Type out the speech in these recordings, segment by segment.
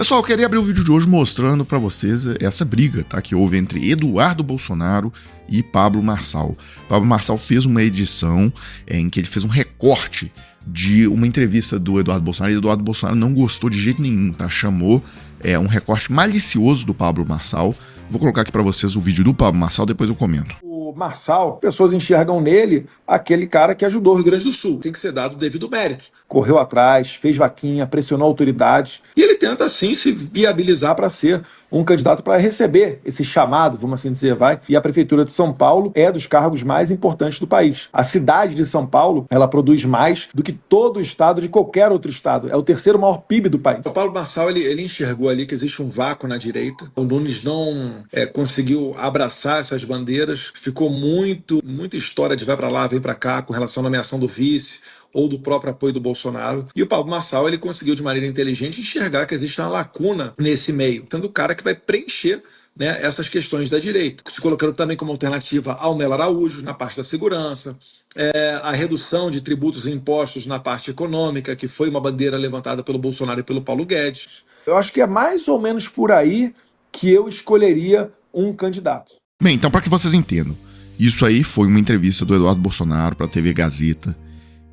Pessoal, eu queria abrir o vídeo de hoje mostrando para vocês essa briga, tá, que houve entre Eduardo Bolsonaro e Pablo Marçal. Pablo Marçal fez uma edição em que ele fez um recorte de uma entrevista do Eduardo Bolsonaro, e Eduardo Bolsonaro não gostou de jeito nenhum, tá? Chamou um recorte malicioso do Pablo Marçal. Vou colocar aqui para vocês o vídeo do Pablo Marçal, depois eu comento. O Marçal, pessoas enxergam nele aquele cara que ajudou o Rio Grande do Sul. Tem que ser dado o devido mérito. Correu atrás, fez vaquinha, pressionou autoridades. E ele tenta, sim, se viabilizar para ser um candidato para receber esse chamado, vamos assim dizer, vai. E a Prefeitura de São Paulo é dos cargos mais importantes do país. A cidade de São Paulo, ela produz mais do que todo o estado de qualquer outro estado. É o terceiro maior PIB do país. O Pablo Marçal, ele enxergou ali que existe um vácuo na direita. O Nunes não conseguiu abraçar essas bandeiras. Ficou muita história de vai para lá, vem para cá, com relação à nomeação do vice ou do próprio apoio do Bolsonaro. E o Pablo Marçal, ele conseguiu de maneira inteligente enxergar que existe uma lacuna nesse meio, sendo o cara que vai preencher, né, essas questões da direita, se colocando também como alternativa ao Melo Araújo na parte da segurança, a redução de tributos e impostos na parte econômica, que foi uma bandeira levantada pelo Bolsonaro e pelo Paulo Guedes. Eu acho que é mais ou menos por aí que eu escolheria um candidato. Bem, então para que vocês entendam, isso aí foi uma entrevista do Eduardo Bolsonaro para a TV Gazeta.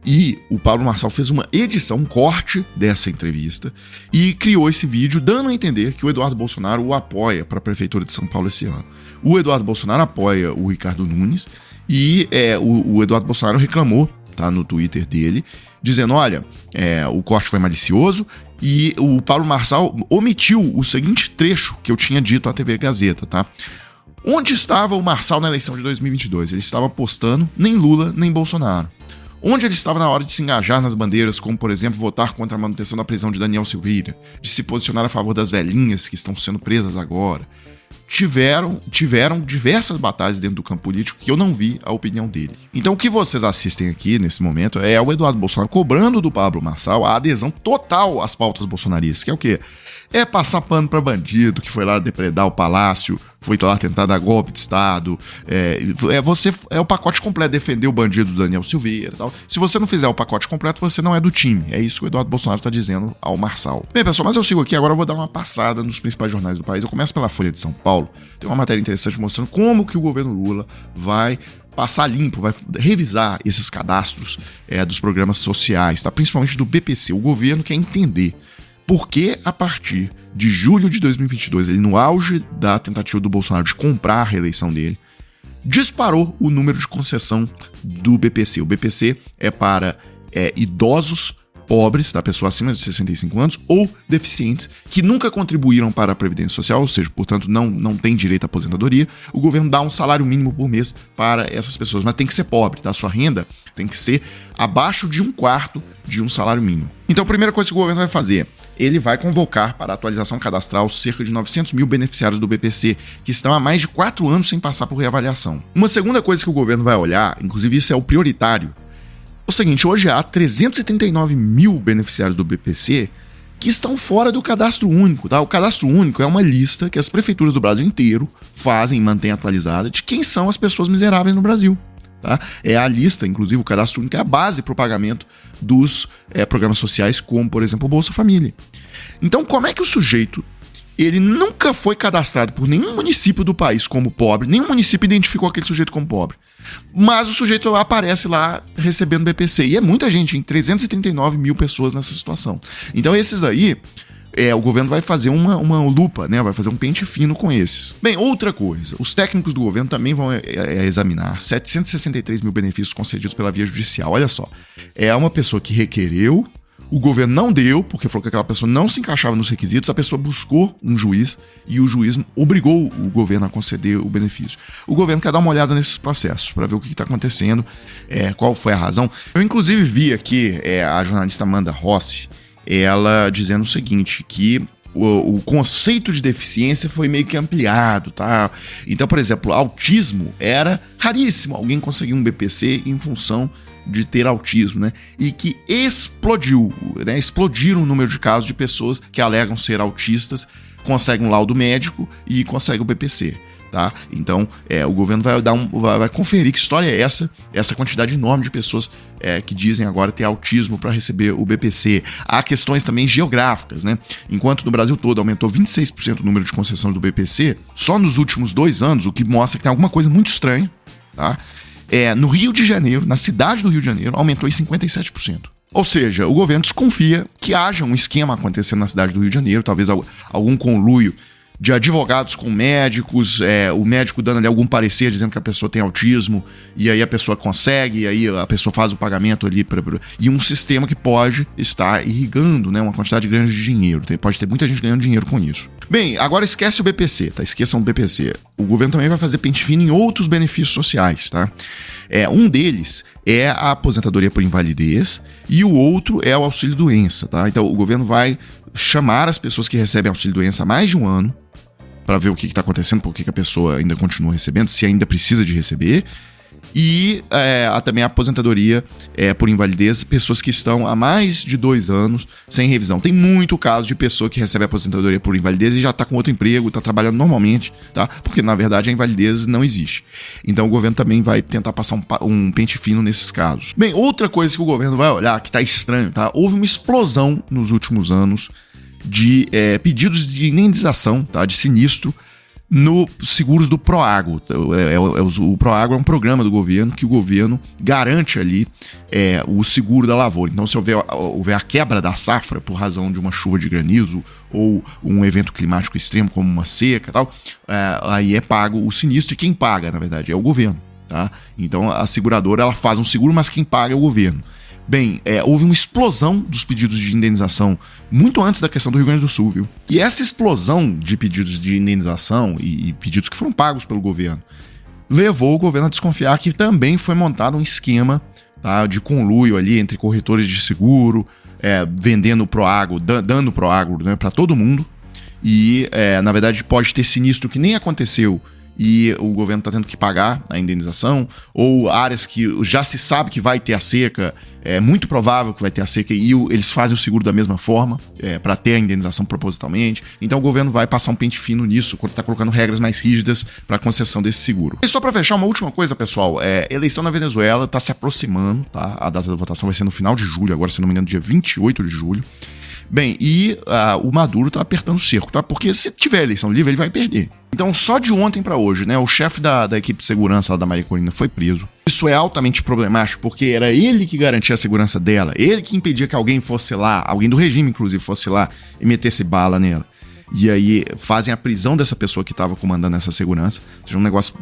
E o Pablo Marçal fez uma edição, um corte dessa entrevista e criou esse vídeo dando a entender que o Eduardo Bolsonaro o apoia para a Prefeitura de São Paulo esse ano. O Eduardo Bolsonaro apoia o Ricardo Nunes e o Eduardo Bolsonaro reclamou, tá, no Twitter dele, dizendo, olha, o corte foi malicioso e o Pablo Marçal omitiu o seguinte trecho que eu tinha dito à TV Gazeta, tá? Onde estava o Marçal na eleição de 2022? Ele estava apostando nem Lula nem Bolsonaro. Onde ele estava na hora de se engajar nas bandeiras, como, por exemplo, votar contra a manutenção da prisão de Daniel Silveira, de se posicionar a favor das velhinhas que estão sendo presas agora. Tiveram diversas batalhas dentro do campo político que eu não vi a opinião dele. Então o que vocês assistem aqui nesse momento é o Eduardo Bolsonaro cobrando do Pablo Marçal a adesão total às pautas bolsonaristas, que é o quê? É passar pano pra bandido que foi lá depredar o palácio, foi lá tentar dar golpe de Estado, é o pacote completo, defender o bandido Daniel Silveira e tal. Se você não fizer o pacote completo, você não é do time. É isso que o Eduardo Bolsonaro tá dizendo ao Marçal. Bem, pessoal, mas eu sigo aqui, agora eu vou dar uma passada nos principais jornais do país. Eu começo pela Folha de São Paulo. Tem uma matéria interessante mostrando como que o governo Lula vai passar limpo, vai revisar esses cadastros dos programas sociais, tá? Principalmente do BPC. O governo quer entender por que, a partir de julho de 2022, ele no auge da tentativa do Bolsonaro de comprar a reeleição dele, disparou o número de concessão do BPC. O BPC é para idosos pobres, da pessoa acima de 65 anos, ou deficientes que nunca contribuíram para a Previdência Social, ou seja, portanto, não tem direito à aposentadoria. O governo dá um salário mínimo por mês para essas pessoas, mas tem que ser pobre, tá? Sua renda tem que ser abaixo de 1/4 de um salário mínimo. Então, a primeira coisa que o governo vai fazer, ele vai convocar para atualização cadastral cerca de 900 mil beneficiários do BPC, que estão há mais de 4 anos sem passar por reavaliação. Uma segunda coisa que o governo vai olhar, inclusive isso é o prioritário, é o seguinte: hoje há 339 mil beneficiários do BPC que estão fora do cadastro único, tá? O cadastro único é uma lista que as prefeituras do Brasil inteiro fazem e mantêm atualizada de quem são as pessoas miseráveis no Brasil. Tá? É a lista, inclusive o cadastro único é a base para o pagamento dos programas sociais, como, por exemplo, o Bolsa Família. Então, como é que o sujeito, ele nunca foi cadastrado por nenhum município do país como pobre, nenhum município identificou aquele sujeito como pobre, mas o sujeito aparece lá recebendo BPC, e é muita gente, em 339 mil pessoas nessa situação. Então esses aí, o governo vai fazer uma lupa, né? Vai fazer um pente fino com esses. Bem, outra coisa, os técnicos do governo também vão examinar 763 mil benefícios concedidos pela via judicial. Olha só, é uma pessoa que requereu, o governo não deu, porque falou que aquela pessoa não se encaixava nos requisitos, a pessoa buscou um juiz e o juiz obrigou o governo a conceder o benefício. O governo quer dar uma olhada nesses processos para ver o que está acontecendo, qual foi a razão. Eu, inclusive, vi aqui a jornalista Amanda Rossi, ela dizendo o seguinte, que o conceito de deficiência foi meio que ampliado, tá? Então, por exemplo, autismo era raríssimo alguém conseguir um BPC em função de ter autismo, né? E que explodiu, né? Explodiram o número de casos de pessoas que alegam ser autistas, conseguem um laudo médico e conseguem o BPC. tá? Então, o governo vai conferir que história é essa quantidade enorme de pessoas que dizem agora ter autismo para receber o BPC. Há questões também geográficas, né? Enquanto no Brasil todo aumentou 26% o número de concessões do BPC, só nos últimos 2 anos, o que mostra que tem alguma coisa muito estranha, tá? No Rio de Janeiro, na cidade do Rio de Janeiro, aumentou em 57%. Ou seja, o governo desconfia que haja um esquema acontecendo na cidade do Rio de Janeiro, talvez algum conluio de advogados com médicos, o médico dando ali algum parecer dizendo que a pessoa tem autismo, e aí a pessoa consegue, e aí a pessoa faz o pagamento ali, e um sistema que pode estar irrigando, né, uma quantidade grande de dinheiro. Pode ter muita gente ganhando dinheiro com isso. Bem, agora esquece o BPC, tá? Esqueçam o BPC. O governo também vai fazer pente fino em outros benefícios sociais, tá? Um deles é a aposentadoria por invalidez e o outro é o auxílio-doença, tá? Então o governo vai chamar as pessoas que recebem auxílio-doença há mais de um ano para ver o que está acontecendo, por que a pessoa ainda continua recebendo, se ainda precisa de receber. E também a aposentadoria por invalidez, pessoas que estão há mais de 2 anos sem revisão. Tem muito caso de pessoa que recebe aposentadoria por invalidez e já está com outro emprego, está trabalhando normalmente, tá? Porque na verdade a invalidez não existe. Então o governo também vai tentar passar um pente fino nesses casos. Bem, outra coisa que o governo vai olhar, que está estranho, tá? Houve uma explosão nos últimos anos de pedidos de indenização, tá? De sinistro no seguros do Proagro. O Proagro é um programa do governo que o governo garante ali o seguro da lavoura. Então, se houver a quebra da safra por razão de uma chuva de granizo ou um evento climático extremo como uma seca e tal, aí é pago o sinistro, e quem paga, na verdade, é o governo, tá? Então, a seguradora ela faz um seguro, mas quem paga é o governo. Bem, houve uma explosão dos pedidos de indenização muito antes da questão do Rio Grande do Sul, viu? E essa explosão de pedidos de indenização e pedidos que foram pagos pelo governo levou o governo a desconfiar que também foi montado um esquema, tá, de conluio ali entre corretores de seguro, vendendo o Proagro, dando o Proagro, né, para todo mundo. E, na verdade, pode ter sinistro que nem aconteceu e o governo está tendo que pagar a indenização, ou áreas que já se sabe que vai ter a seca, é muito provável que vai ter a seca, e eles fazem o seguro da mesma forma, para ter a indenização propositalmente. Então o governo vai passar um pente fino nisso, quando está colocando regras mais rígidas para a concessão desse seguro. E só para fechar, uma última coisa, pessoal, eleição na Venezuela está se aproximando, tá? A data da votação vai ser no final de julho, agora, se não me engano, dia 28 de julho. Bem, e o Maduro tá apertando o cerco, tá? Porque se tiver eleição livre, ele vai perder. Então, só de ontem para hoje, né, o chefe da equipe de segurança lá da Maria Corina foi preso. Isso é altamente problemático, porque era ele que garantia a segurança dela, ele que impedia que alguém fosse lá, alguém do regime, inclusive, fosse lá e metesse bala nela. E aí fazem a prisão dessa pessoa que estava comandando essa segurança. Ou seja, um negócio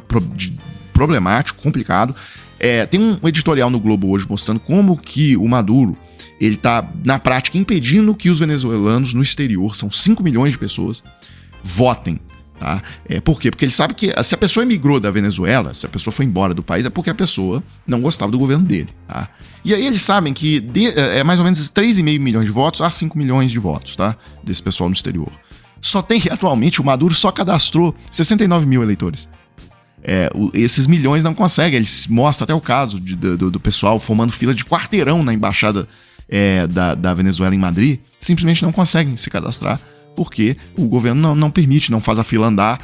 problemático, complicado. Tem um editorial no Globo hoje mostrando como que o Maduro ele tá, na prática, impedindo que os venezuelanos no exterior, são 5 milhões de pessoas, votem. Tá? Por quê? Porque ele sabe que se a pessoa emigrou da Venezuela, se a pessoa foi embora do país, é porque a pessoa não gostava do governo dele. Tá? E aí eles sabem que mais ou menos 3,5 milhões de votos a 5 milhões de votos, tá? Desse pessoal no exterior. Só tem, atualmente, o Maduro só cadastrou 69 mil eleitores. Esses milhões não conseguem. Eles mostram até o caso do pessoal formando fila de quarteirão na embaixada da Venezuela em Madrid. Simplesmente não conseguem se cadastrar porque o governo não permite, não faz a fila andar.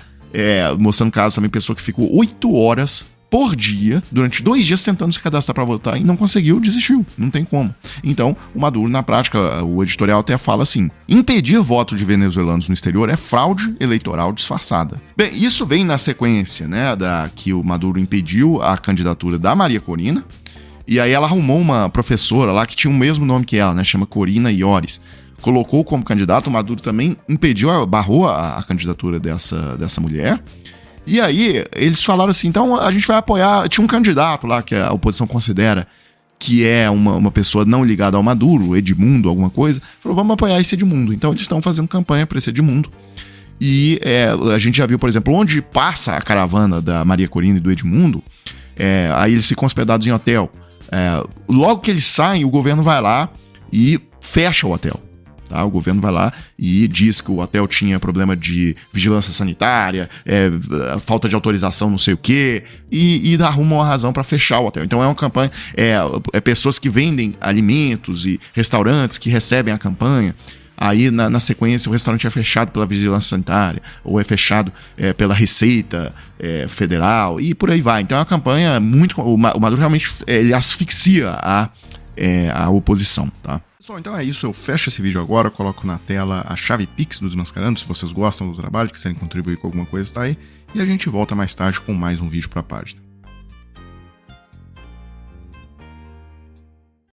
Mostrando caso também, pessoa que ficou 8 horas por dia, durante 2 dias tentando se cadastrar para votar e não conseguiu, desistiu, não tem como. Então, o Maduro, na prática, o editorial até fala assim: impedir voto de venezuelanos no exterior é fraude eleitoral disfarçada. Bem, isso vem na sequência, né, que o Maduro impediu a candidatura da Maria Corina, e aí ela arrumou uma professora lá que tinha o mesmo nome que ela, né, chama Corina Iores. Colocou como candidato, o Maduro também barrou a candidatura dessa mulher. E aí, eles falaram assim, então a gente vai apoiar. Tinha um candidato lá que a oposição considera que é uma pessoa não ligada ao Maduro, Edmundo, alguma coisa. Falou, vamos apoiar esse Edmundo. Então eles estão fazendo campanha para esse Edmundo. E a gente já viu, por exemplo, onde passa a caravana da Maria Corina e do Edmundo, aí eles ficam hospedados em hotel. Logo que eles saem, o governo vai lá e fecha o hotel. Tá? O governo vai lá e diz que o hotel tinha problema de vigilância sanitária, falta de autorização, não sei o quê, e arruma uma razão para fechar o hotel. Então é uma campanha, pessoas que vendem alimentos e restaurantes que recebem a campanha. aí na sequência o restaurante é fechado pela vigilância sanitária, ou é fechado pela Receita Federal, e por aí vai. Então é uma campanha muito... O Maduro realmente ele asfixia a oposição, tá? Pessoal, então é isso, eu fecho esse vídeo agora, coloco na tela a chave Pix do Desmascarando, se vocês gostam do trabalho, quiserem contribuir com alguma coisa, tá aí, e a gente volta mais tarde com mais um vídeo pra página.